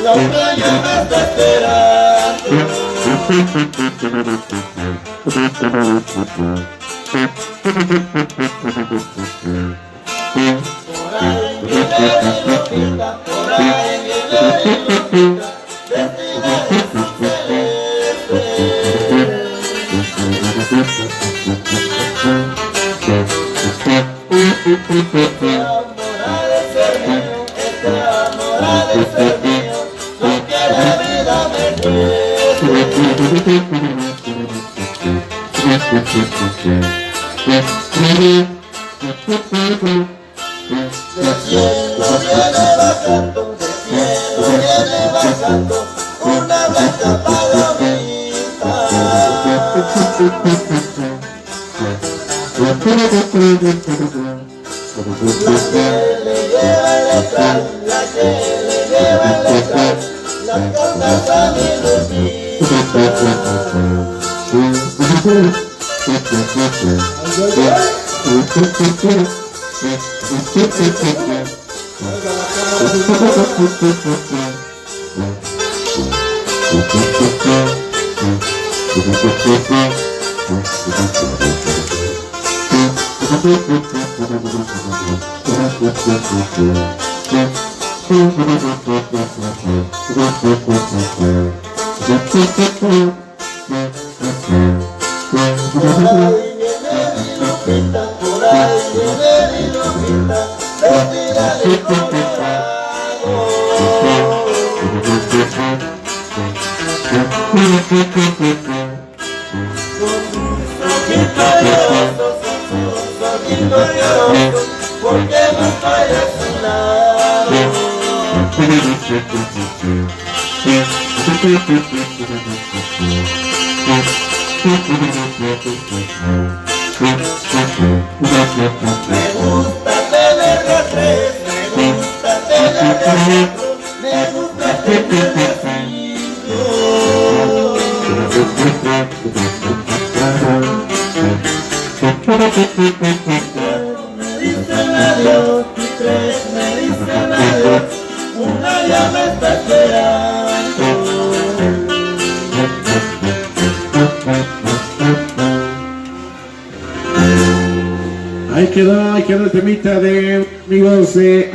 La playa me está esperando. Por ahí viene la loquita, por ahí viene la loquita, vestida de su celeste. Enamorada de ser mío, enamorada de ser mío, porque la vida me cuesta. Del cielo viene bajando, del cielo viene bajando una blanca palomita. La que le lleva el letal, la que le lleva el letal, la condesa mi Lupita. Por ahí viene mi Lupita, vestida de colorado. Con sus ojitos llorosos, porque no estoy de su lado. Me gusta tener retres, me gusta tener retro, me gusta tener vestido. Me dicen adiós y tres me dicen adiós, una ya me está esperando. Ahí quedó el temita de amigos de